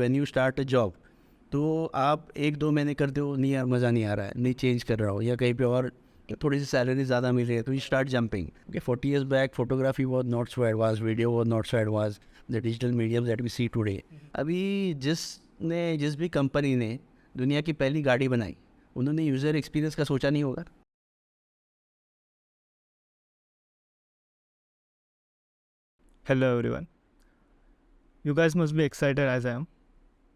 When you start a job, तो आप 1-2 महीने करते हो, नहीं यार मज़ा नहीं आ रहा है, नहीं चेंज कर रहा हो, या कहीं पे और थोड़ी सी सैलरी ज़्यादा मिल रही है, तो you start jumping. Okay, 40 years back photography was not so advance, video was not so advance, the digital medium that we see today. अभी जिस भी कंपनी ने दुनिया की पहली गाड़ी बनाई, उन्होंने यूज़र एक्सपीरियंस का सोचा नहीं होगा. Hello everyone. You guys must be excited as I am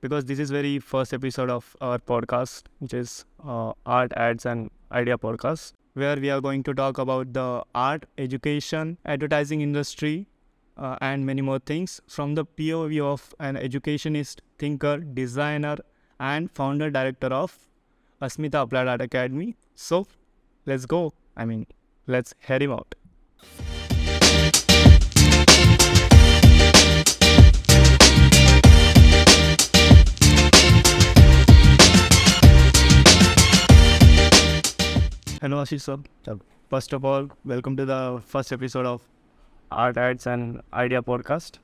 because this is very first episode of our podcast, which is Art Ads and Idea Podcast, where we are going to talk about the art, education, advertising industry, and many more things from the POV of an educationist, thinker, designer, and founder director of Asmita Applied Art Academy. So let's go. Let's head him out. Hello Ashish sir. First of all, welcome to the first episode of Art Ads and Idea Podcast.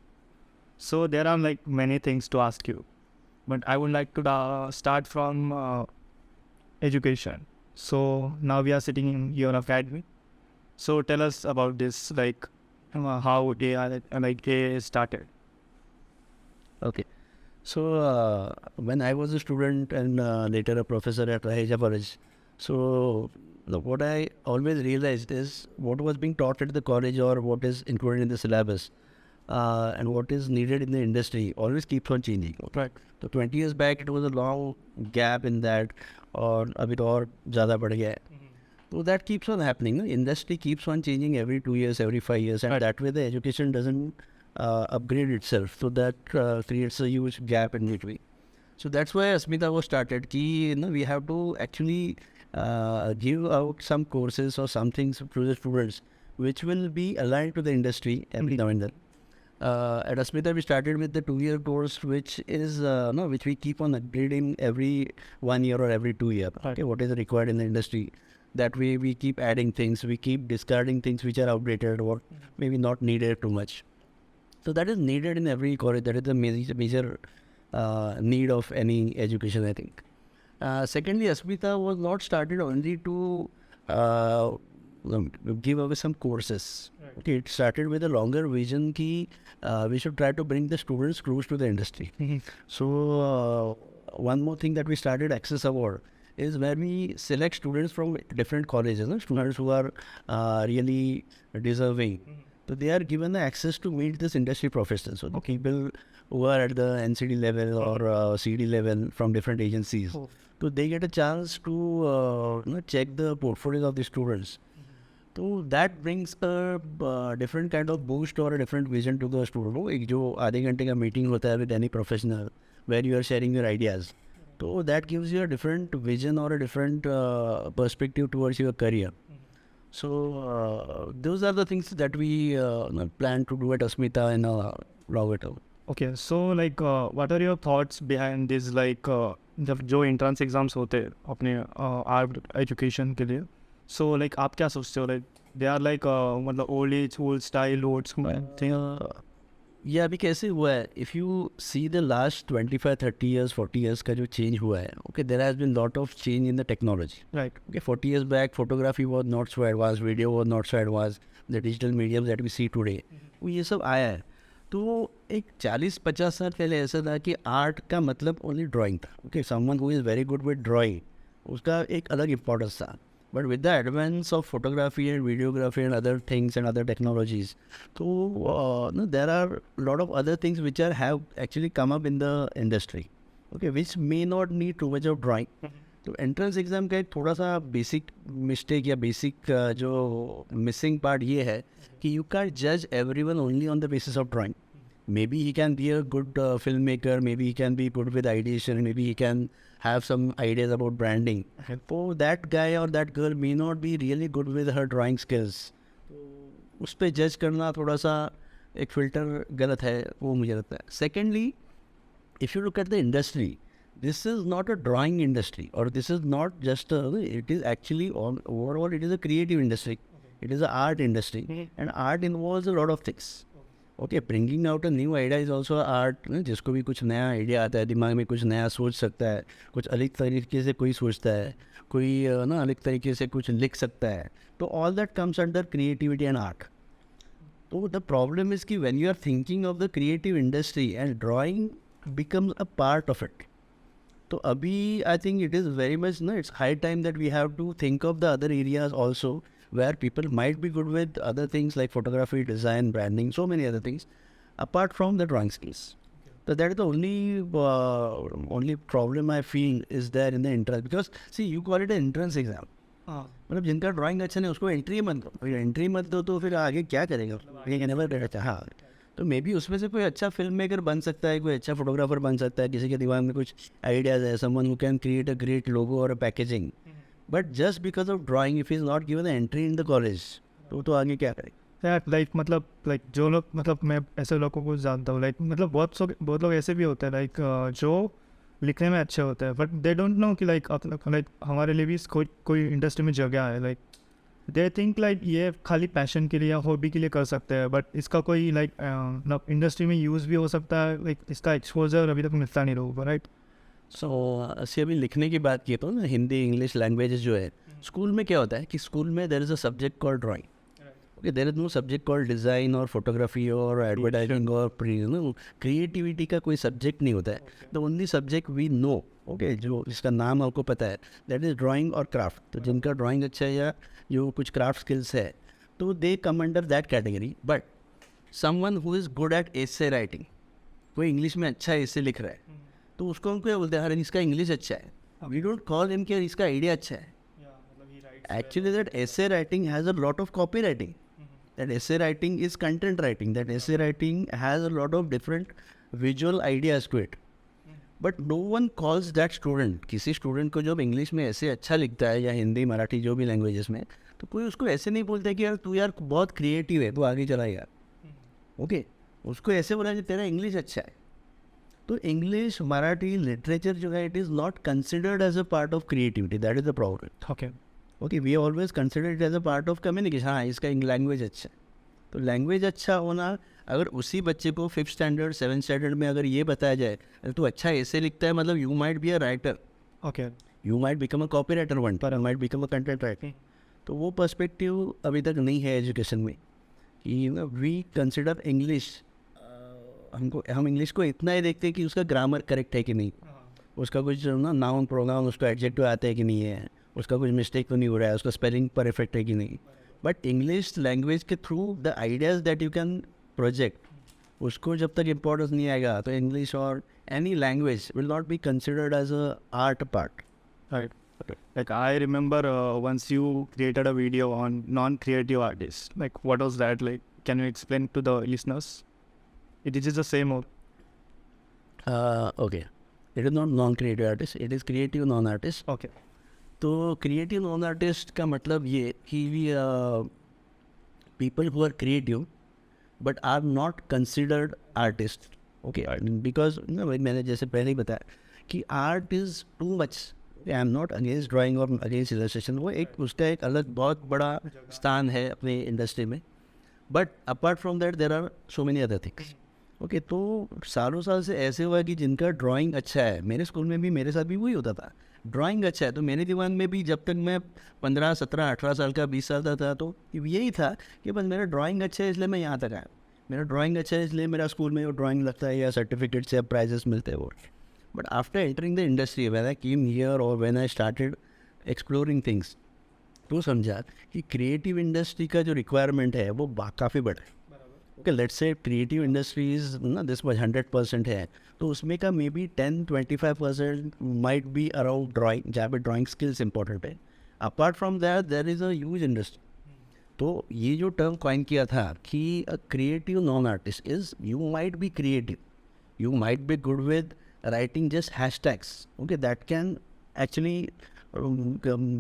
So there are many things to ask you, but I would like to start from education. So now we are sitting in your academy. So tell us about this, how they started. Okay. So when I was a student and later a professor at Raheja College, so what I always realized is what was being taught at the college or what is included in the syllabus and what is needed in the industry always keeps on changing. Right. So 20 years back, it was a long gap in that, or a bit or ज़्यादा बढ़ गया है. So that keeps on happening. Industry keeps on changing every 2 years, every 5 years, and Right. that way the education doesn't upgrade itself. So that creates a huge gap in between. So that's why Asmita was started. We have to actually give out some courses or some things to the students which will be aligned to the industry every now and then. At Asmita, we started with the 2-year course, which is which we keep on upgrading every 1 year or every 2 years. Right. Okay, what is required in the industry? That way, we keep adding things, we keep discarding things which are outdated or maybe not needed too much. So that is needed in every college. That is the major need of any education, I think. Secondly, Asmita was not started only to give away some courses. Right. Okay, it started with a longer vision ki we should try to bring the students close to the industry. So one more thing that we started Access Award is where we select students from different colleges, students who are really deserving. So they are given the access to meet this industry professionals. So the people who are at the NCD level or CD level from different agencies. So they get a chance to check the portfolios of the students. So that brings a different kind of boost or a different vision to the student. एक जो आधे घंटे का meeting होता है with any professional where you are sharing your ideas. So that gives you a different vision or a different perspective towards your career. So those are the things that we plan to do at Asmita in a longer term. Okay, so what are your thoughts behind this? जब जो entrance exams होते हैं अपने art education के लिए, so आप क्या सोचते हो? They are मतलब old age, old style, old school thing. ये अभी कैसे हुआ है? If you see the last 25, 30 years, 40 years का जो change हुआ है, okay, there has been lot of change in the technology. Right. Okay, 40 years back, photography was not so advanced, video was not so advanced, the digital mediums that we see today. वो ये सब आया है. तो एक 40-50 साल पहले ऐसा था कि आर्ट का मतलब ओनली ड्राइंग था. Okay, someone who is very good with drawing, उसका एक अलग इम्पोर्टेंस था. But with the advance of photography and videography and other things and other technologies, so there are a lot of other things which have actually come up in the industry, okay, which may not need too much of drawing. तो entrance exam का एक थोड़ा सा basic mistake या basic जो missing part ये है कि यू कैन जज everyone only on the basis of drawing. Maybe he can be a good filmmaker, maybe he can be good with ideation, maybe he can have some ideas about branding. So that guy or that girl may not be really good with her drawing skills. उस पर जज करना थोड़ा सा एक filter गलत है, वो मुझे लगता है. Secondly, if you look at the industry, this is not a drawing industry, or this is not just it is actually overall it is a creative industry. It is an art industry, and art involves a lot of things. Okay, bringing out a new idea is also art. जिसको भी कुछ नया idea आता है दिमाग में, कुछ नया सोच सकता है, कुछ अलग तरीके से कोई सोचता है, कोई ना अलग तरीके से कुछ लिख सकता है, तो all that comes under creativity and art. तो द प्रॉब्लम इज कि when you are thinking of the creative industry and drawing becomes a part of it, तो अभी I think it is very much ना, it's high time that we have to think of the other areas also, where people might be good with other things like photography, design, branding, so many other things apart from the drawing skills. So that is the only problem I feel is there in the entrance, because see you call it an entrance exam. मतलब जिनका drawing अच्छा नहीं उसको entry मत दो, फिर entry मत दो तो फिर आगे क्या करेगा, ये नेवर रहता। हाँ, तो मे बी उसमें से कोई अच्छा फिल्म मेकर बन सकता है, कोई अच्छा फोटोग्राफर बन सकता है, किसी के दिमाग में कुछ आइडियाज़ है, someone who can create a great logo और packaging, but just because of drawing if is not given entry in the college, तो आगे क्या करेगा। लाइक मतलब लाइक जो लोग, मतलब मैं ऐसे लोगों को जानता हूँ, लाइक मतलब बहुत लोग ऐसे भी होते हैं लाइक जो लिखने में अच्छे होते हैं, बट दे डोंट नो कि लाइक हमारे लिए भी कोई इंडस्ट्री में जगह है। लाइक दे थिंक लाइक ये खाली पैशन के लिए या हॉबी के लिए कर सकते हैं, बट इसका कोई लाइक मतलब इंडस्ट्री में यूज़ भी हो सकता है, लाइक इसका एक्सपोजर अभी तक मिलता नहीं लोगों को, राइट। सो ऐसे अभी लिखने की बात की तो ना, हिंदी इंग्लिश लैंग्वेजेस जो है, स्कूल में क्या होता है कि स्कूल में there is a subject called drawing, okay, there is no subject called design और फोटोग्राफी और एडवर्टाइजिंग और क्रिएटिविटी का कोई सब्जेक्ट नहीं होता है। The only subject we know, okay, जो जिसका नाम आपको पता है, दैट इज़ ड्राइंग और क्राफ्ट। तो जिनका ड्राइंग अच्छा है या जो कुछ क्राफ्ट स्किल्स है, तो they come under that category. But someone who is good at essay writing, कोई इंग्लिश में अच्छा एसे लिख रहा है, तो उसको हम क्या बोलते हैं, अरे इसका इंग्लिश अच्छा है, वी डोंट कॉल हिम कि इसका आइडिया अच्छा है। Actually that essay writing has a lot of copywriting. That essay writing is content writing. That essay writing has a lot of different visual ideas to it. But no one calls that student. किसी student को जब English में ऐसे अच्छा लिखता है या हिंदी मराठी जो भी लैंग्वेजेस में, तो कोई उसको ऐसे नहीं बोलता कि यार तू यार बहुत क्रिएटिव है, तू आगे चला यार, ओके, उसको ऐसे बोला कि तेरा इंग्लिश अच्छा है। तो इंग्लिश मराठी लिटरेचर जो है, it is not considered as a part of creativity, that is the problem. Okay, we always consider it as a part of communication. हाँ, इसका लैंग्वेज अच्छा है, तो लैंग्वेज अच्छा होना, अगर उसी बच्चे को 5th स्टैंडर्ड 7th स्टैंडर्ड में अगर ये बताया जाए तो अच्छा ऐसे लिखता है, मतलब you might be a writer, okay, you might become a copywriter one, पर might become a content writer. तो वो पर्सपेक्टिव अभी तक नहीं है एजुकेशन में कि वी कंसिडर इंग्लिश, हम इंग्लिश को इतना ही देखते हैं कि उसका ग्रामर करेक्ट है कि नहीं, उसका कुछ ना नाउन प्रोनाउन उसका एडजेक्टिव आता है कि नहीं है, उसका कुछ मिस्टेक तो नहीं हो रहा है, उसका स्पेलिंग परफेक्ट है कि नहीं। बट इंग्लिश लैंग्वेज के through the ideas that you can project, उसको जब तक इम्पोर्टेंस नहीं आएगा, तो इंग्लिश और any language will not be considered as a art part, right. Like I remember once you created a video on non-creative artists. Like what was that? Like can you explain to the listeners? It is the same or okay, it is not non creative artist, it is creative non artist. okay. तो creative non artist का मतलब ये कि people who are creative but are not considered artist, okay, because मैंने जैसे पहले ही बताया कि art is too much. I am not against drawing और अगेंस्ट इलस्ट्रेशन, वो एक उसका एक अलग बहुत बड़ा स्थान है अपने इंडस्ट्री में, but apart from that there are so many other things, okay. तो सालों साल से ऐसे हुआ कि जिनका ड्राइंग अच्छा है, मेरे स्कूल में भी मेरे साथ भी वही होता था, ड्राइंग अच्छा है, तो मेरे दिमाग में भी जब तक मैं 15, 17, 18 साल का 20 साल का था, तो यही था कि बस मेरा ड्राइंग अच्छा है इसलिए मैं यहाँ तक आया, मेरा ड्राइंग अच्छा है इसलिए मेरा स्कूल में वो ड्राइंग लगता है या सर्टिफिकेट्स या प्राइजेस मिलते हैं वो। But after entering the industry, when I came here और when I started exploring things, तो समझा कि क्रिएटिव इंडस्ट्री का जो रिक्वायरमेंट है वो काफ़ी बड़ा है। Okay, let's say creative industries ना दिस मच 100% है, तो उसमें का maybe 10-25% might be around drawing, जहाँ पे ड्राइंग स्किल्स इंपॉर्टेंट है। Apart from that there is a huge industry. तो ये जो टर्म कॉइन किया था कि a creative non artist is, you might be creative, you might be good with writing just hashtags, okay, that can actually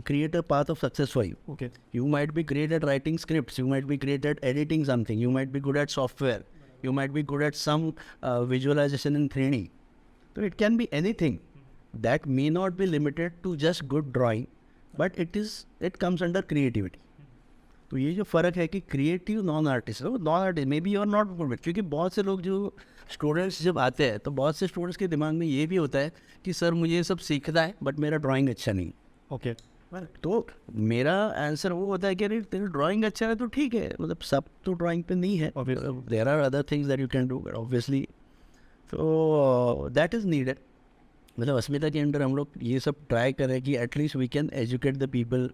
create a path of success for you. Okay. You might be great at writing scripts, you might be great at editing something, you might be good at software, you might be good at some visualization in 3D. So it can be anything. That may not be limited to just good drawing, but it comes under creativity. तो ये जो फ़र्क है कि creative non artist may be और not good, क्योंकि बहुत से लोग जो स्टूडेंट्स जब आते हैं तो बहुत से स्टूडेंट्स के दिमाग में ये भी होता है कि सर मुझे ये सब सीखना है बट मेरा ड्राइंग अच्छा नहीं। ओके। तो मेरा आंसर वो होता है कि अरे तेरा ड्राइंग अच्छा है तो ठीक है, मतलब सब तो ड्राइंग पे नहीं है, there are other things that you can do obviously, तो दैट इज़ नीडेड। मतलब अस्मिता के अंडर हम लोग ये सब ट्राई करें कि at least we can educate the people,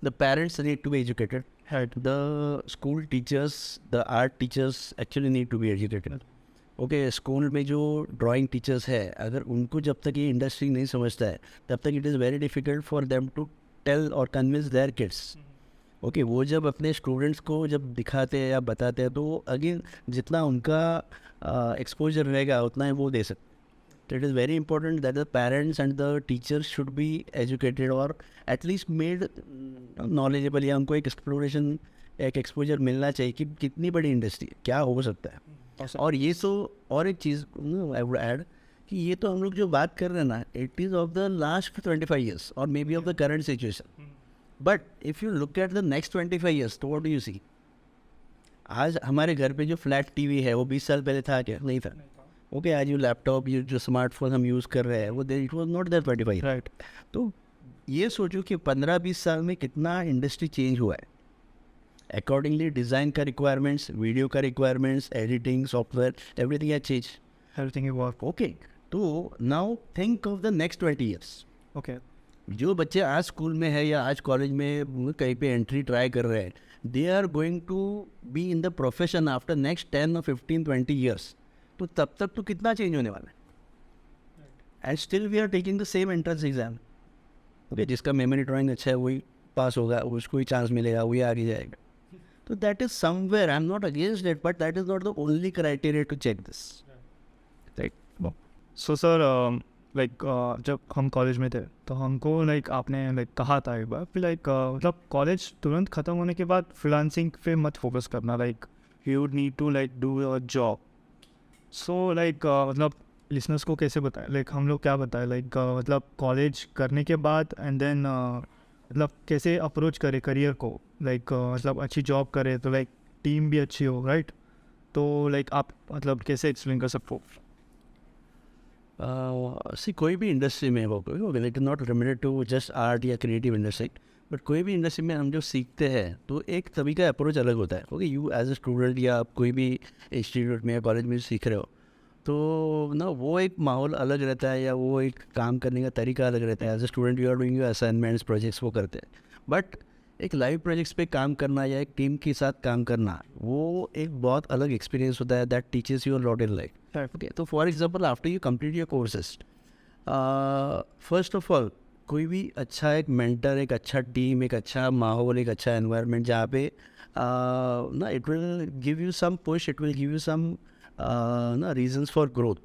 the parents need to be educated, the school teachers, the art teachers actually need to be educated. Okay, school में जो ड्राइंग टीचर्स है अगर उनको जब तक ये इंडस्ट्री नहीं समझता है तब तक it is very difficult for them to tell और कन्विंस देयर किड्स। ओके, वो जब अपने स्टूडेंट्स को जब दिखाते हैं या बताते हैं तो अगेन जितना उनका एक्सपोजर रहेगा उतना ही वो दे सकते। तो it is very important that the parents and the teachers should be educated और एटलीस्ट मेड नॉलेजेबल, या उनको एक एक्सप्लोरेशन, एक एक्सपोजर मिलना चाहिए कि कितनी बड़ी इंडस्ट्री है, क्या हो सकता है। और ये तो और एक चीज़ आई वुड ऐड कि ये तो हम लोग जो बात कर रहे हैं ना, it is of the last 25 years और maybe of the current situation, but if you look at the next 25 years तो व्हाट डू यू सी? आज हमारे घर पे जो फ्लैट टीवी है वो 20 साल पहले था क्या? नहीं था। ओके, आज जो लैपटॉप, ये जो स्मार्टफोन हम यूज़ कर रहे हैं वो it was not that 25। Right. तो ये सोचो कि 15-20 साल में कितना इंडस्ट्री चेंज हुआ है। अकॉर्डिंगली डिज़ाइन का रिक्वायरमेंट्स, वीडियो का requirements, editing software, everything has change, everything is work. Okay. तो now think of the next 20 years. Okay. जो बच्चे आज स्कूल में है या आज कॉलेज में कहीं पे एंट्री ट्राई कर रहे हैं, they are going to be in the profession after next 10 और 15-20 ईयर्स। तो तब तक तो कितना चेंज होने वाला है। And still we are taking the same entrance exam. Okay, जिसका मेमोरी ड्राइंग अच्छा है वही पास होगा, उसको ही चांस मिलेगा, वही आगे जाएगा। तो that is somewhere, I am not against it, but that is not the only criteria to check this. So sir, like जब हम कॉलेज में थे तो हमको लाइक आपने लाइक कहा था एक बार फिर लाइक मतलब कॉलेज तुरंत ख़त्म होने के बाद फ्रीलांसिंग पे मत फोकस करना, like you would need to like do your job. So like मतलब लिसनर्स को कैसे बताएं, लाइक हम लोग क्या बताएं, लाइक मतलब कॉलेज करने के बाद एंड देन मतलब कैसे अप्रोच करें करियर को, लाइक मतलब अच्छी जॉब करें तो लाइक टीम भी अच्छी हो, राइट? तो लाइक आप मतलब कैसे एक्सप्लेन कर सकते हो? सी कोई भी इंडस्ट्री में वो it is not limited to just art या क्रिएटिव इंडस्ट्री, बट कोई भी इंडस्ट्री में हम जो सीखते हैं तो एक सभी का अप्रोच अलग होता है। Okay, you as a student या आप कोई भी इंस्टीट्यूट में या कॉलेज में सीख रहे हो तो ना वो एक माहौल अलग रहता है या वो एक काम करने का तरीका अलग रहता है। As a student you are doing your assignments, projects वो करते हैं, बट एक लाइव प्रोजेक्ट्स पे काम करना या एक टीम के साथ काम करना वो एक बहुत अलग एक्सपीरियंस होता है that teaches you a lot in life. Okay, तो for example after you complete your courses, first of all कोई भी अच्छा एक मेंटर, एक अच्छा टीम, एक अच्छा माहौल, एक अच्छा एनवायरनमेंट जहाँ पे ना it will give you some push, it will give you some ना reasons for growth.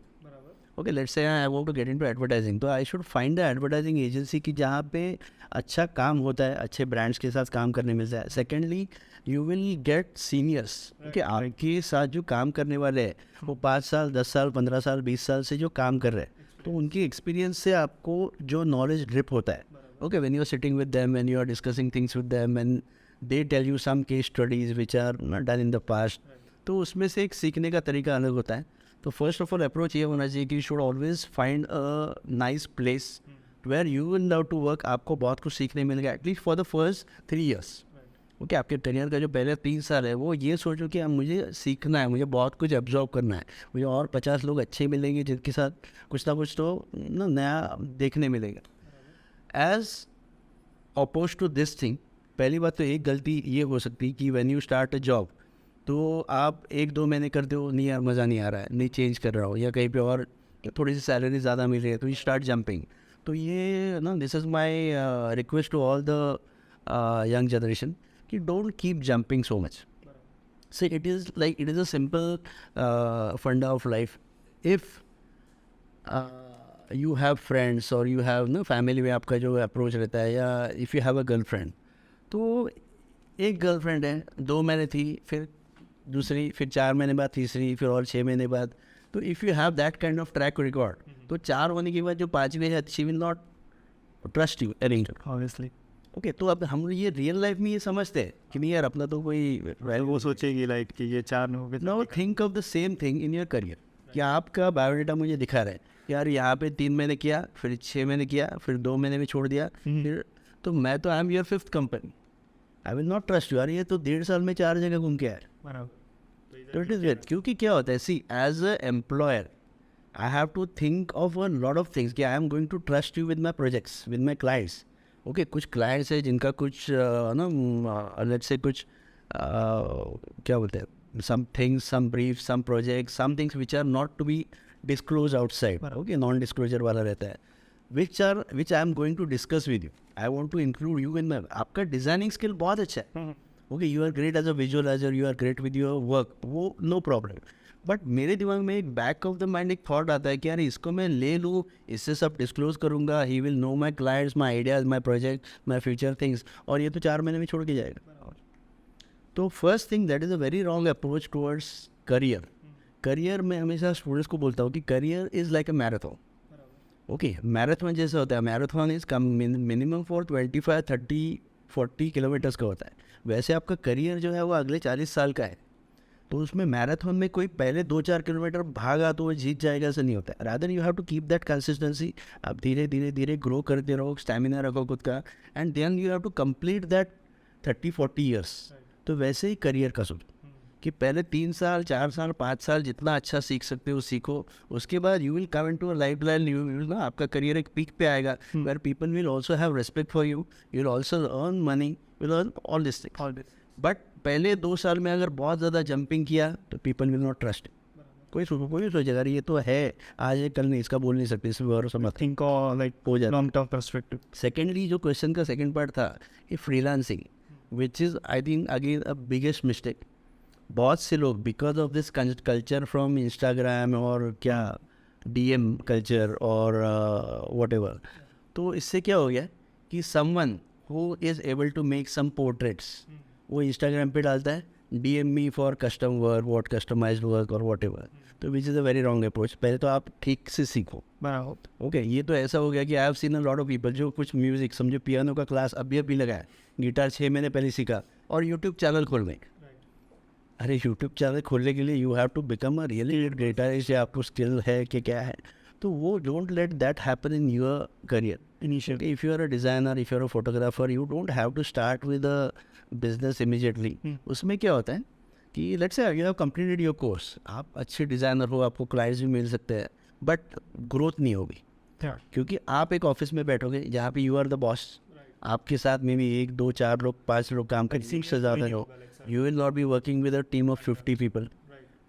Okay, let's say I want to get into advertising, तो I should find the advertising agency की जहाँ पे अच्छा काम होता है, अच्छे ब्रांड्स के साथ काम करने मिलता है। Secondly you will get seniors. Okay, आपके साथ जो काम करने वाले हैं वो 5 साल, 10 साल, 15 साल, 20 साल से जो काम कर रहे हैं, तो उनकी एक्सपीरियंस से आपको जो नॉलेज ड्रिप होता है। Okay, when you are sitting with them, when you are discussing things with them and they tell you some case studies which are not done in the past, तो उसमें से एक सीखने का तरीका अलग होता है। तो फर्स्ट ऑफ ऑल अप्रोच ये होना चाहिए कि you should always find a nice place where you will love to work. आपको बहुत कुछ सीखने मिलेगा at least for the first 3 years. Okay, आपके करियर का जो पहले 3 साल है वो ये सोचो कि अब मुझे सीखना है, मुझे बहुत कुछ एब्जॉर्व करना है, मुझे और 50 लोग अच्छे मिलेंगे जिनके साथ कुछ ना कुछ तो ना नया देखने मिलेगा। As oppose to this thing, पहली बात तो एक गलती ये हो सकती है कि when you start a job तो आप 1-2 महीने कर दो, नहीं यार मज़ा नहीं आ रहा है, नहीं चेंज कर रहा हो, या कहीं पे और थोड़ी सी सैलरी ज़्यादा मिल रही है तो यू स्टार्ट जंपिंग। तो ये ना this is my request to all the young generation कि don't keep jumping so much. So it is a simple funda of life. If you have friends और यू हैव ना family में आपका जो approach रहता है, या if you have a girlfriend, तो एक गर्लफ्रेंड है 2 महीने थी, फिर दूसरी, फिर 4 महीने बाद तीसरी, फिर और 6 महीने बाद। तो if you have that kind of track record तो 4 होने के बाद जो 5वीं है she will not trust you any. Obviously. Okay तो अब हम ये रियल लाइफ में ये समझते हैं कि नहीं यार अपना तो कोई वो सोचेगी लाइक कि ये 4 हो गए। No think of the same thing in your career कि आपका बायोडाटा मुझे दिखा रहा है यार यहाँ पे 3 महीने किया, फिर 6 महीने किया, फिर 2 महीने में छोड़ दिया, फिर तो मैं तो I am your 5th company, I will not trust you. यार ये तो 1.5 साल में 4 जगह घूम के आया। तो इट इज़ वेट, क्योंकि क्या होता है, see as a employer I have to think of a lot of things कि I am going to trust you with my projects, with my clients. Okay कुछ क्लाइंट्स है जिनका कुछ ना लेट्स से कुछ क्या बोलते हैं, some things, some briefs, some projects, some things which are not to be disclosed outside. Okay, non-disclosure वाला रहता है, which I am going to discuss with you. I want to include you in my. आपका designing skill बहुत अच्छा है. Okay, you are great as a visualizer, you are great with your work. वो no problem. But मेरे दिमाग में एक back of the mind एक थॉट आता है कि यार इसको मैं ले लूँ, इससे सब डिस्क्लोज करूँगा, he will know my clients, my ideas, my project, my future things, और ये तो 4 महीने में छोड़ के जाएगा। तो first thing that is a very wrong approach towards career. Career में हमेशा स्टूडेंट्स को बोलता हूँ कि career is like a marathon. Okay marathon जैसे होता है, marathon is come minimum for 25, 30, 40 kilometres का होता है। वैसे आपका करियर जो है वो अगले 40 साल का है। तो उसमें मैराथन में कोई पहले 2-4 किलोमीटर भागा तो वो जीत जाएगा, ऐसा नहीं होता है। Rather you have to keep that consistency. आप धीरे धीरे धीरे ग्रो करते रहो, स्टैमिना रखो खुद का, and then you have to complete that 30-40 years. तो वैसे ही करियर का सोच कि पहले 3 साल 4 साल 5 साल जितना अच्छा सीख सकते हो सीखो, उसके बाद you will come into a life line, you will ना आपका करियर एक पीक पे आएगा where people will also have respect for you, you will also earn money, will earn all this thing. But पहले 2 साल में अगर बहुत ज़्यादा जंपिंग किया तो पीपल विल नॉट ट्रस्ट। कोई सोचेगा ये तो है, आज है कल नहीं, इसका बोल नहीं सकते, इसमें भरोसा मत थिंक लाइक हो जाता। Long term perspective. सेकेंडली जो क्वेश्चन का सेकेंड पार्ट था ये freelancing, which is I think again a biggest mistake. बहुत से लोग because of this culture from Instagram और क्या DM कल्चर और व्हाटएवर, तो इससे क्या हो गया कि someone who is able to make some portraits वो इंस्टाग्राम पे डालता है DM me for custom work, what customised work और व्हाटएवर। तो which is a very wrong approach. पहले तो आप ठीक से सीखो। ओके ये तो ऐसा हो गया कि I have seen a lot of people जो कुछ म्यूज़िक समझो पियानो का क्लास अभी लगाया, गिटार 6 महीने पहले सीखा और यूट्यूब चैनल खोल दें। अरे यूट्यूब चैनल खोलने के लिए you have to become a really good guitarist, या आपको स्किल है कि क्या है। तो वो don't let that happen in your career initially. If you are a designer, if you are a photographer, you don't have to start with a business immediately. उसमें क्या होता है कि let's say you have completed your course, आप अच्छे designer हो, आपको clients भी मिल सकते हैं, बट ग्रोथ नहीं होगी क्योंकि आप एक ऑफिस में बैठोगे जहाँ पे यू आर द बॉस, आपके साथ में भी 1, 2, 4 लोग 5 लोग काम करें, 6 से ज़्यादा लोग। You will not be working with a team of 50 people.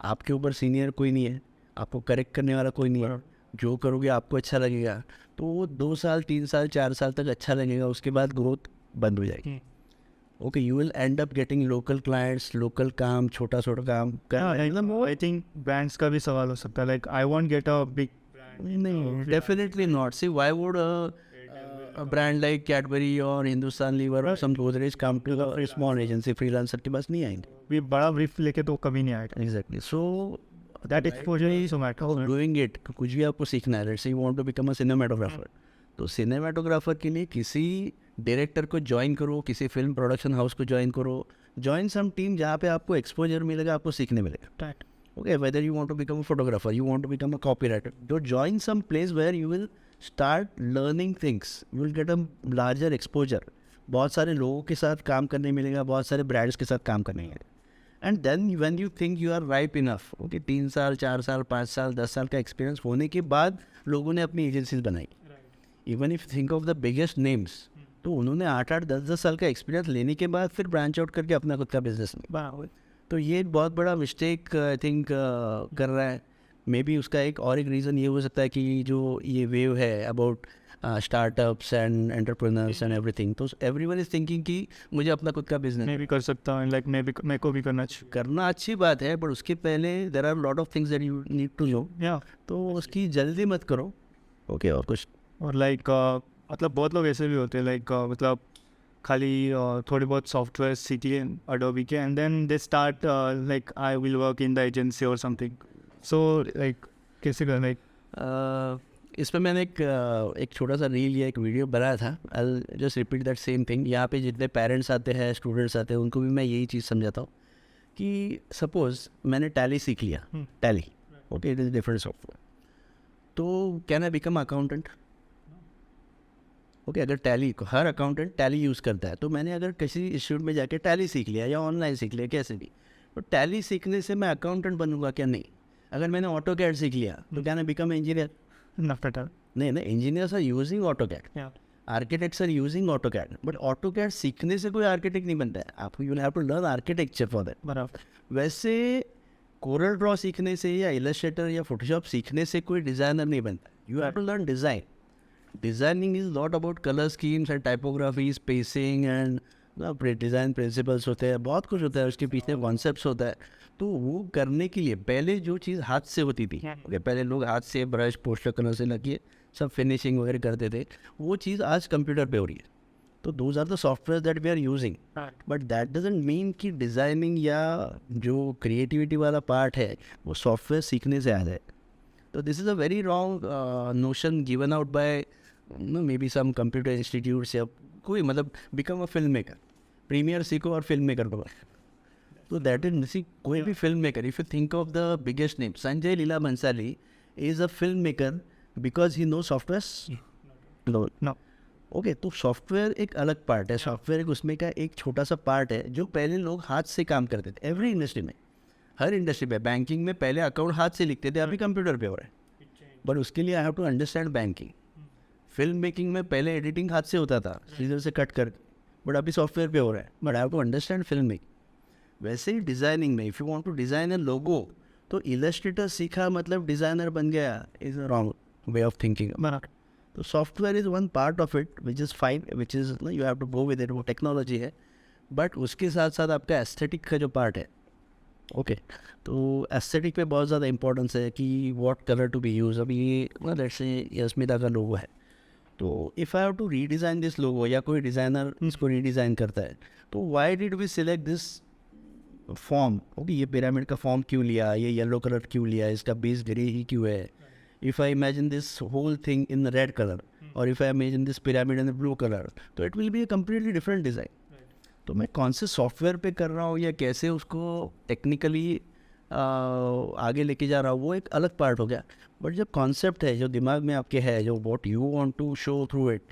आपके ऊपर सीनियर कोई नहीं है, आपको करेक्ट करने वाला कोई नहीं है, जो करोगे आपको अच्छा लगेगा। तो वो 2 साल 3 साल 4 साल तक अच्छा लगेगा, उसके बाद ग्रोथ बंद हो जाएगी। Okay you will and up getting local clients, local काम, छोटा छोटा काम आई थिंक ब्रांड्स का भी सवाल हो सकता है, like I want get a big नहीं, definitely not. See why would a brand like Cadbury or Hindustan Lever or some Godrej come to a small agency freelancer के पास नहीं आएंगे। भी बड़ा ब्रीफ लेके तो कभी नहीं आएगा। Exactly. So that exposure is so matter doing it, कुछ भी आपको सीखना है, let's say you want to become a cinematographer, तो सिनेमेटोग्राफर के लिए किसी डायरेक्टर को ज्वाइन करो, किसी फिल्म प्रोडक्शन हाउस को ज्वाइन करो, ज्वाइन सम टीम जहाँ पे आपको एक्सपोजर मिलेगा, आपको सीखने मिलेगा। Okay, whether you want to become a photographer, you want to become a copywriter, go join some place where you will start learning things, you will get a larger exposure, बहुत सारे लोगों के साथ काम करने मिलेगा, बहुत सारे ब्रांड्स के साथ काम करने मिलेगा, and then when you think you are ripe enough, okay 3 साल 4 साल 5 साल 10 साल का एक्सपीरियंस होने के बाद लोगों ने अपनी एजेंसीज बनाई। Even if think of the biggest names, तो उन्होंने 8-8 10-10 साल का एक्सपीरियंस लेने के बाद फिर ब्रांच आउट करके अपना खुद का बिजनेस में। तो ये एक बहुत बड़ा मिस्टेक आई थिंक कर रहा है। मे बी उसका एक और एक रीज़न ये हो सकता है कि जो ये वेव है about startups and entrepreneurs and everything, तो एवरीवन इज थिंकिंग कि मुझे अपना खुद का बिजनेस मैं भी कर सकता हूँ, लाइक मैं को भी करना चाहिए। करना अच्छी बात है, बट उसके पहले there are lot of things that you need to know, तो उसकी जल्दी मत करो। ओके और कुछ और लाइक मतलब बहुत लोग ऐसे भी होते हैं, लाइक मतलब खाली थोड़े बहुत सॉफ्टवेयर सीख लिए अडोबी के, and then they start like I will work in the agency और समथिंग। सो लाइक कैसे करना, इस पर मैंने एक छोटा सा रील या एक वीडियो बनाया था. I just repeat that same thing. यहाँ पे जितने पेरेंट्स आते हैं, स्टूडेंट्स आते हैं, उनको भी मैं यही चीज़ समझाता हूँ कि सपोज मैंने टैली सीख लिया. Tally, okay, it is different software. तो can I become accountant? Okay, अगर टैली को हर अकाउंटेंट टैली यूज़ करता है, तो मैंने अगर किसी इंस्टीट्यूट में जाके टैली सीख लिया या ऑनलाइन सीख लिया, कैसे भी, तो टैली सीखने से मैं अकाउंटेंट बनूंगा क्या? नहीं. अगर मैंने ऑटो कैड सीख लिया तो can I become engineer? Not at all. नहीं, engineers are using AutoCAD, Yeah. Architects are using AutoCAD, but AutoCAD सीखने से कोई आर्किटेक्ट नहीं बनता है. आपको you have to learn architecture for that. बराबर. वैसे कोरल ड्रॉ सीखने से या इलस्ट्रेटर या फोटोशॉप सीखने से कोई डिज़ाइनर नहीं बनता. You have to learn design. Designing is not about colour schemes and typography, spacing and design principles होते हैं, बहुत कुछ होता है, उसके पीछे कॉन्सेप्ट्स होता है. तो वो करने के लिए पहले जो चीज़ हाथ से होती थी, okay, पहले लोग हाथ से ब्रश, पोस्टर कलर से लगे सब फिनिशिंग वगैरह करते थे, वो चीज़ आज कंप्यूटर पे हो रही है. तो those are the software that we are using, but that doesn't mean कि डिज़ाइनिंग या जो क्रिएटिविटी वाला पार्ट है वो सॉफ्टवेयर सीखने से आ जाए. तो this is a very wrong notion given out by maybe some computer institutes या कोई, मतलब become a film maker, Premiere सीखो और फिल्म मेकर बनो. तो दैट इज सी कोई भी film maker, if you think of the biggest name, Sanjay Leela Bhansali is a film maker because he know software. No. Okay, तो सॉफ्टवेयर एक अलग पार्ट है. सॉफ्टवेयर एक उसमें का एक छोटा सा पार्ट है जो पहले लोग हाथ से काम करते थे. एवरी इंडस्ट्री में, हर इंडस्ट्री में, बैंकिंग में पहले अकाउंट हाथ से लिखते थे, अभी कंप्यूटर पे हो रहा है. बट उसके लिए I have to understand banking. Film making में पहले एडिटिंग हाथ से होता था, सीजर से कट कर, बट अभी सॉफ्टवेयर पे हो रहा है. But I have to understand film making. वैसे ही डिज़ाइनिंग में, if you want to design a logo, तो इलस्ट्रेटर सीखा मतलब डिज़ाइनर बन गया, is a wrong way of thinking. बराबर. तो software is one part of it which is fine, which is you have to go with it, वो technology है. But उसके साथ साथ आपका एस्थेटिक का जो पार्ट है, ओके, तो एस्थेटिक पे बहुत ज़्यादा इंपॉर्टेंस है कि what colour to be use. अभी ये लेट्स से अस्मिता का लोगो है, तो if I have to redesign this logo या कोई डिज़ाइनर इसको रीडिज़ाइन करता है, तो why did we select this form? Okay, ये पिरामिड का फॉर्म क्यों लिया, ये येलो कलर क्यों लिया, इसका बेस ग्रे ही क्यों है? If I imagine this whole thing in red colour और if I imagine this pyramid in blue colour, तो it will be a completely different design. तो मैं कौन से सॉफ्टवेयर पे कर रहा हूँ या कैसे उसको टेक्निकली आगे लेके जा रहा हूँ, वो एक अलग पार्ट हो गया. बट जब कॉन्सेप्ट है जो दिमाग में आपके है, जो what you want to show through it,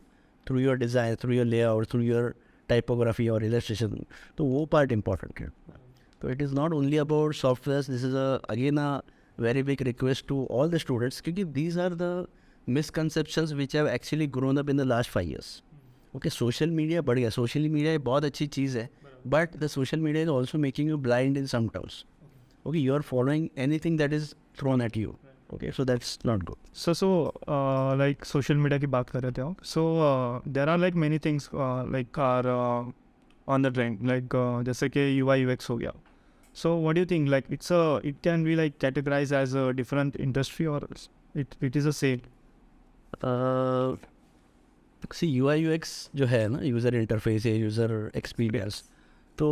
through your design, through your layout, through your typography और इलस्ट्रेशन, तो वो पार्ट इम्पॉर्टेंट है. तो it is not only about software. This is again a very big request to all the students, क्योंकि these are the misconceptions which have actually grown up in the last 5 years. Okay, social media बढ़ गया. Social media एक बहुत अच्छी चीज़ है, but the social media is also making you blind in some terms. Okay, you are following anything that is thrown at you. Okay, so that's not good. So like social media की बात कर रहे थे हम. So there are like many things like are on the trend, like जैसे कि UI UX हो गया. So what do you think, like it can be like categorized as a different industry or it is the same? C UI UX जो है ना, user interface या user experience, तो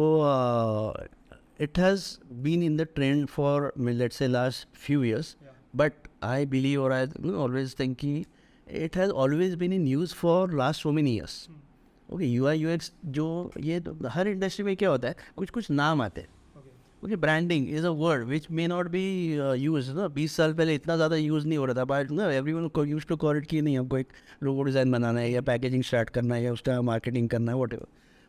it has been in the trend for let's say last few years. But I believe, or I always think कि it has always been in use for last so many years. Okay, UI UX जो ये तो हर industry में क्या होता है, कुछ कुछ नाम आते हैं. Okay, branding is a word which may not be use ना. 20 साल पहले इतना ज़्यादा यूज़ नहीं हो रहा था, बट ना एवरीवन को यूज टू कॉल इट कि नहीं, हमको एक लोगो डिज़ाइन बनाना है या पैकेजिंग स्टार्ट करना है या उसका मार्केटिंग करना है, वॉट एवर.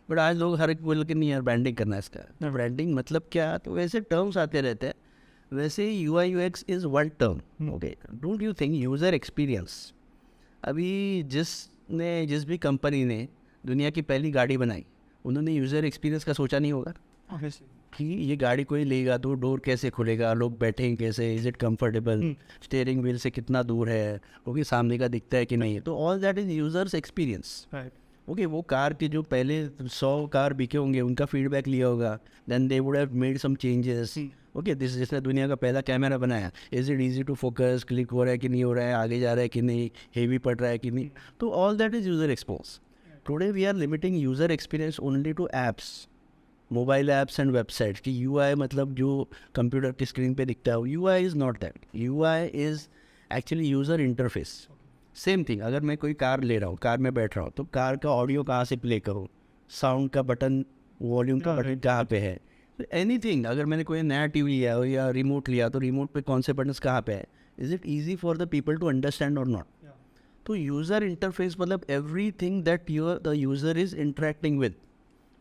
बट आज लोग हर एक बोल के नहीं यार ब्रांडिंग करना है इसका. ब्रांडिंग मतलब क्या? तो वैसे टर्म्स आते रहते हैं. वैसे UI UX is one term. Okay, don't you think user experience, अभी जिस भी कंपनी ने दुनिया की पहली गाड़ी बनाई, उन्होंने यूज़र एक्सपीरियंस का सोचा नहीं होगा कि ये गाड़ी कोई लेगा तो डोर कैसे खुलेगा, लोग बैठेंगे कैसे, is it comfortable, steering wheel से कितना दूर है, ओके, सामने का दिखता है कि नहीं. तो all that is users experience. Okay, वो कार के जो पहले 100 कार बिके होंगे, उनका फीडबैक लिया होगा, then they would have made some changes. Okay, जिसने दुनिया का पहला कैमरा बनाया, is it easy to focus, click हो रहा है कि नहीं हो रहा है, आगे जा रहा है कि नहीं, हेवी पड़ रहा है कि नहीं. तो all that is user experience. Today we are limiting user experience only to apps, mobile apps and websites. कि UI मतलब जो कंप्यूटर की स्क्रीन पे दिखता है, UI is not that. UI is actually user interface. Same thing, अगर मैं कोई कार ले रहा हूँ, कार में बैठ रहा हूँ, तो कार का ऑडियो कहाँ से प्ले करूँ, साउंड का बटन, वॉल्यूम का बटन कहाँ पे है, तो एनीथिंग, अगर मैंने कोई नया टीवी लिया हो या रिमोट लिया तो रिमोट पे कौन से बटन्स कहाँ पे है, is it easy for the people to understand और नॉट. तो यूज़र इंटरफेस मतलब everything that the user is interacting with.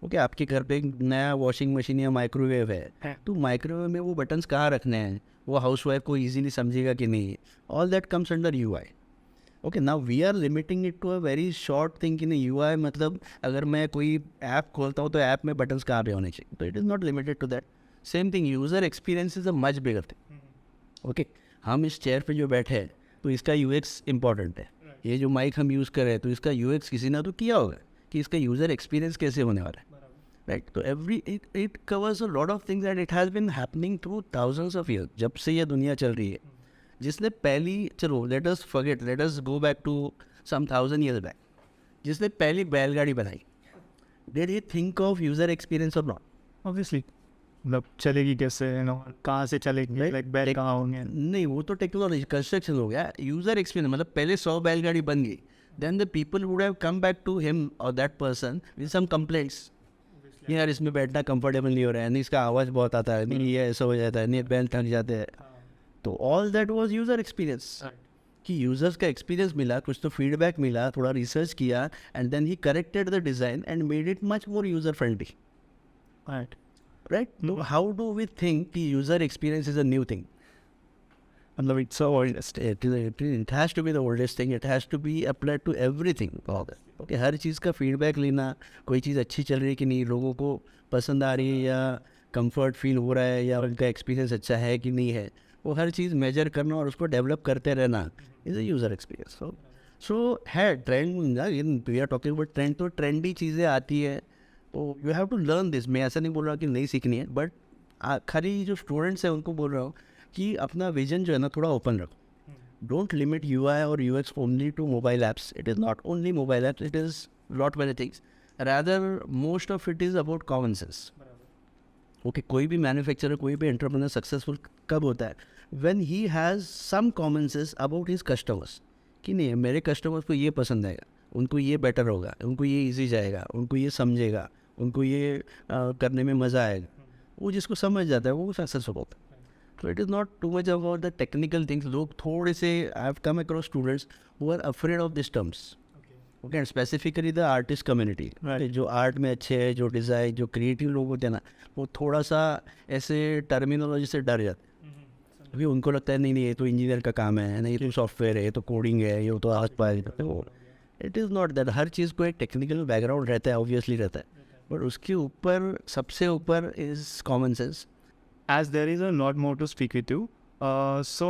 Okay, आपके घर पे एक नया वॉशिंग मशीन या माइक्रोवेव है, तो माइक्रोवेव में वो बटन्स कहाँ रखने हैं, वो हाउसवाइफ को इजीली समझेगा कि नहीं, all that comes under UI. Okay, now we are limiting it to a very short thing in UI. मतलब अगर मैं कोई ऐप खोलता हूँ तो ऐप में बटन्स कहाँ पे होने चाहिए, तो it is not limited to that. Same thing, user experience is a much bigger thing. Okay, हम इस चेयर पे जो बैठे हैं तो इसका यूएक्स इंपॉर्टेंट है. ये जो माइक हम यूज़ कर रहे हैं तो इसका यूएक्स किसी ने तो किया होगा कि इसका यूज़र एक्सपीरियंस कैसे होने वाला है. राइट, तो every it covers a lot of things and it has been happening through thousands of years. जब से ये दुनिया चल रही है, जिसने पहली, चलो let us go back to some 1000 years back, जिसने पहली बैलगाड़ी बनाई, did he think of user experience और नॉट? ऑब्वियसली, मतलब चलेगी कैसे, कहाँ से चलेगी, लाइक बैल कहाँ होंगे. नहीं, वो तो टेक्नोलॉजी कंस्ट्रक्शन हो गया. यूज़र एक्सपीरियंस मतलब पहले 100 बैलगाड़ी बन गई, then the people would have come back to him और that person with some complaints. यार इसमें बैठना कंफर्टेबल नहीं हो रहा है, नहीं इसका आवाज़ बहुत आता है, नहीं ये ऐसा हो जाता है, नहीं बैल थक जाते हैं. तो all that was user experience, कि यूज़र्स का एक्सपीरियंस मिला, कुछ तो फीडबैक मिला, थोड़ा रिसर्च किया, and then he corrected the design and made it much more user friendly. Right. Right, तो हाउ डू वी थिंक कि user experience is a new thing? मतलब it's a oldest. It has to be the oldest thing. It has to be applied to everything. Okay, हर चीज़ का feedback लेना, कोई चीज़ अच्छी चल रही है कि नहीं, लोगों को पसंद आ रही है या कंफर्ट फील हो रहा है या उनका एक्सपीरियंस अच्छा है कि नहीं है, वो हर चीज़ मेजर करना और उसको डेवलप करते रहना is a user experience. So है trend, we are talking about trend, तो ट्रेंडी चीज़ें आती है तो you have to learn this. मैं ऐसा नहीं बोल रहा कि नहीं सीखनी है, बट खाली जो स्टूडेंट्स हैं उनको बोल रहा हूँ कि अपना विजन जो है ना थोड़ा ओपन रखो. Don't limit UI or UX only to mobile apps. It is not only mobile apps, it is lot many things. Rather, most of it is about common sense. Okay, कोई भी manufacturer, कोई भी entrepreneur successful कब होता है? When he has some common sense about his customers. कि नहीं, मेरे कस्टमर्स को ये पसंद आएगा, उनको ये बेटर होगा, उनको ये इजी जाएगा, उनको ये समझेगा, उनको ये करने में मज़ा आएगा. वो जिसको समझ जाता है वो सक्सेसफुल होता है. So it is not too much about the technical things. लोग थोड़े से, I have come across students who are afraid of these terms. Okay, and specifically the artist community. Right. जो आर्ट में अच्छे हैं, जो डिज़ाइन, जो क्रिएटिव लोग होते हैं ना, वो थोड़ा सा ऐसे टर्मिनोलॉजी से डर जाते हैं. क्योंकि उनको लगता है नहीं ये तो इंजीनियर का काम है, नहीं ये तो सॉफ्टवेयर है, ये तो कोडिंग है, ये तो आस पास. It is not that. हर चीज़ को एक टेक्निकल बैकग्राउंड रहता है, ऑब्वियसली रहता है, बट उसके ऊपर सबसे ऊपर is common sense. As there is a lot more to speak with you, so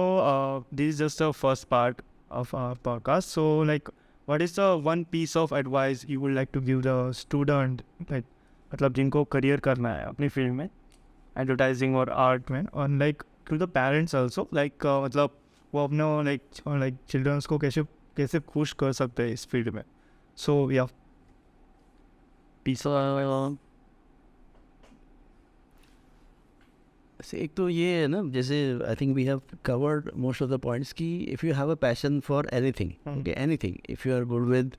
this is just the first part of our podcast. So, like, what is the one piece of advice you would like to give the student, like, मतलब जिनको career करना है अपनी field में, advertising और art में, और like to the parents also, like मतलब वो अपने लाइक चिल्ड्रंस को कैसे कैसे खुश कर सकते हैं इस फील्ड में. सो या पीस. एक तो ये है ना, जैसे I think we have covered most of the points कि if you have a passion for anything, okay, anything, if you are good with,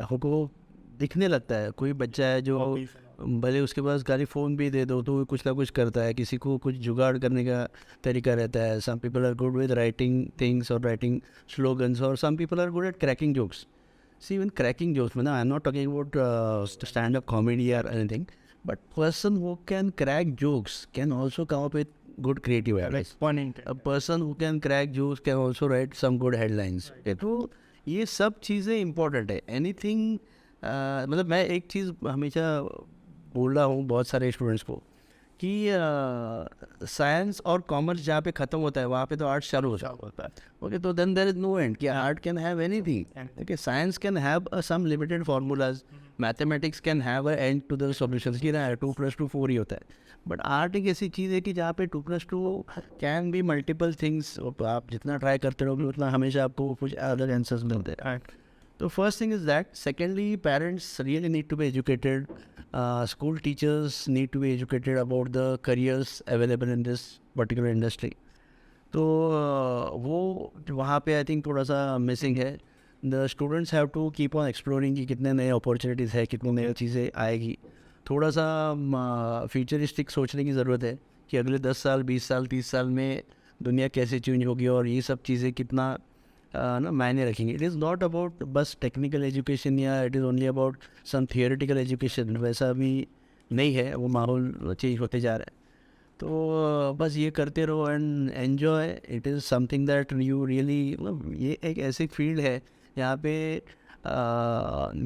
आपको दिखने लगता है. कोई बच्चा है जो भले उसके पास खाली फ़ोन भी दे दो तो वो कुछ ना कुछ करता है, किसी को कुछ जुगाड़ करने का तरीका रहता है. Some people are good with writing things और राइटिंग स्लोगन्स, और some people are good at cracking jokes. See even cracking jokes में ना, I am not talking about stand up comedy or anything, but person who can crack jokes can also come up with good creative ideas. A person who can crack jokes can also write some good headlines. तो ये सब चीज़ें important है. Anything, मतलब मैं एक चीज़ हमेशा बोल रहा हूँ बहुत सारे स्टूडेंट्स को कि साइंस और कॉमर्स जहाँ पे ख़त्म होता है वहाँ पे तो आर्ट चालू हो जाता है. ओके, तो then there is no end कि art can have anything. Okay, science can have some limited formulas, mathematics can have a end to the solutions कि ना 2+2 4 ही होता है. बट आर्ट एक ऐसी चीज़ है कि जहाँ पे 2+2 कैन बी मल्टीपल थिंग्स. आप जितना ट्राई करते रहोगे उतना हमेशा आपको कुछ अदर आंसर्स मिलते हैं. तो first thing is that. Secondly, parents really need to be educated. School teachers need to be educated about the careers available in this particular industry. तो वो वहाँ पे आई थिंक थोड़ा सा मिसिंग है. The students have to keep on exploring कि कितने नए अपॉर्चुनिटीज़ है, कितनी नई चीज़ें आएगी. थोड़ा सा फ्यूचरिस्टिक सोचने की ज़रूरत है कि अगले 10 साल 20 साल 30 साल में दुनिया कैसे चेंज होगी और ये सब चीज़ें कितना ना मायने रखेंगी. इट इज़ नॉट अबाउट बस टेक्निकल एजुकेशन या it is only about some theoretical education. वैसा अभी नहीं है, वो माहौल चेंज होते जा रहा है. तो बस ये करते रहो and enjoy. It is something that you really, मतलब ये एक ऐसी फील्ड है यहाँ पे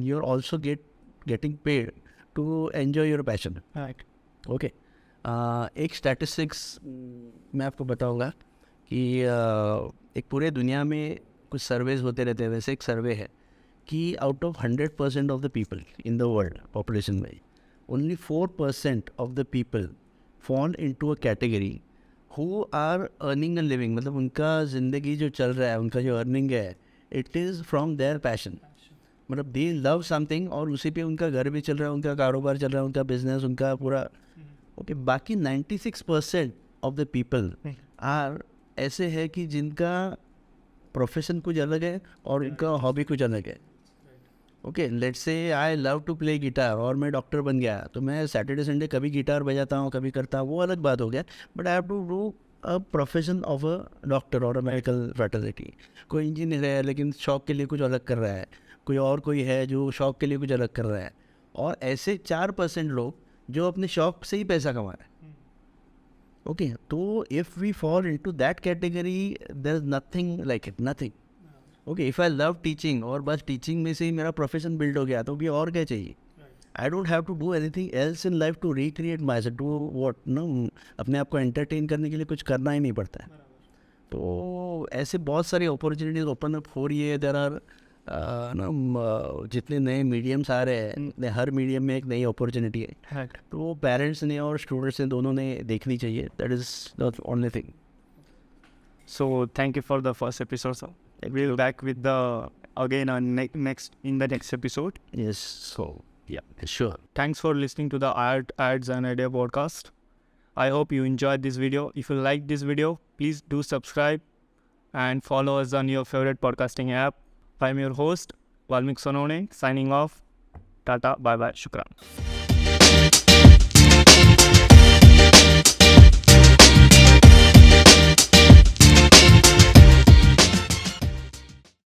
you are also getting paid to enjoy your passion. Right. Okay. एक स्टैटिस्टिक्स मैं आपको बताऊंगा कि एक पूरे दुनिया में कुछ सर्वेज होते रहते हैं. वैसे एक सर्वे है कि out of 100% of the people in the world population में only 4% of the people fall into a category who are earning a living. मतलब उनका ज़िंदगी जो चल रहा है, उनका जो अर्निंग है, it is from their passion. मतलब दे लव समथिंग और उसी पे उनका घर भी चल रहा है, उनका कारोबार चल रहा है, उनका बिजनेस, उनका पूरा. ओके. बाकी 96% ऑफ द पीपल आर ऐसे है कि जिनका प्रोफेशन कुछ अलग है और उनका हॉबी कुछ अलग है. Okay. Let's say I love to play guitar और मैं डॉक्टर बन गया, तो मैं सैटरडे संडे कभी गिटार बजाता हूँ, कभी करता हूँ, वो अलग बात हो गया. But I have to do a profession of a doctor और अ मेडिकल फैटर्निटी. कोई इंजीनियर है लेकिन शौक के लिए कुछ अलग कर रहा है, कोई है जो शौक के लिए कुछ अलग कर रहा है, और ऐसे 4% लोग जो अपने शौक से ही पैसा कमा रहे हैं. ओके. तो if we fall into that category there is nothing like it, nothing. Okay. If I love teaching और बस टीचिंग में से ही मेरा प्रोफेशन बिल्ड हो गया, तो भी और क्या चाहिए. I don't have to do anything else in life to recreate myself, to what no. अपने आप को एंटरटेन करने के लिए कुछ करना ही नहीं पड़ता है. तो ऐसे बहुत सारी अपॉर्चुनिटीज़ ओपन अप हो रही है. देयर आर जितने नए मीडियम्स आ रहे हैं, हर मीडियम में एक नई अपॉर्चुनिटी है. Right. तो वो पेरेंट्स ने और स्टूडेंट्स ने दोनों ने देखनी चाहिए. That is the only thing. So thank you for the first episode, sir. We'll be back with the again on next episode. Yes. So yeah, sure. Thanks for listening to the Art Ads and Idea podcast. I hope you enjoyed this video. If you like this video, please do subscribe and follow us on your favorite podcasting app. I'm your host, Valmik Sonone, signing off. Tata, bye bye, shukran.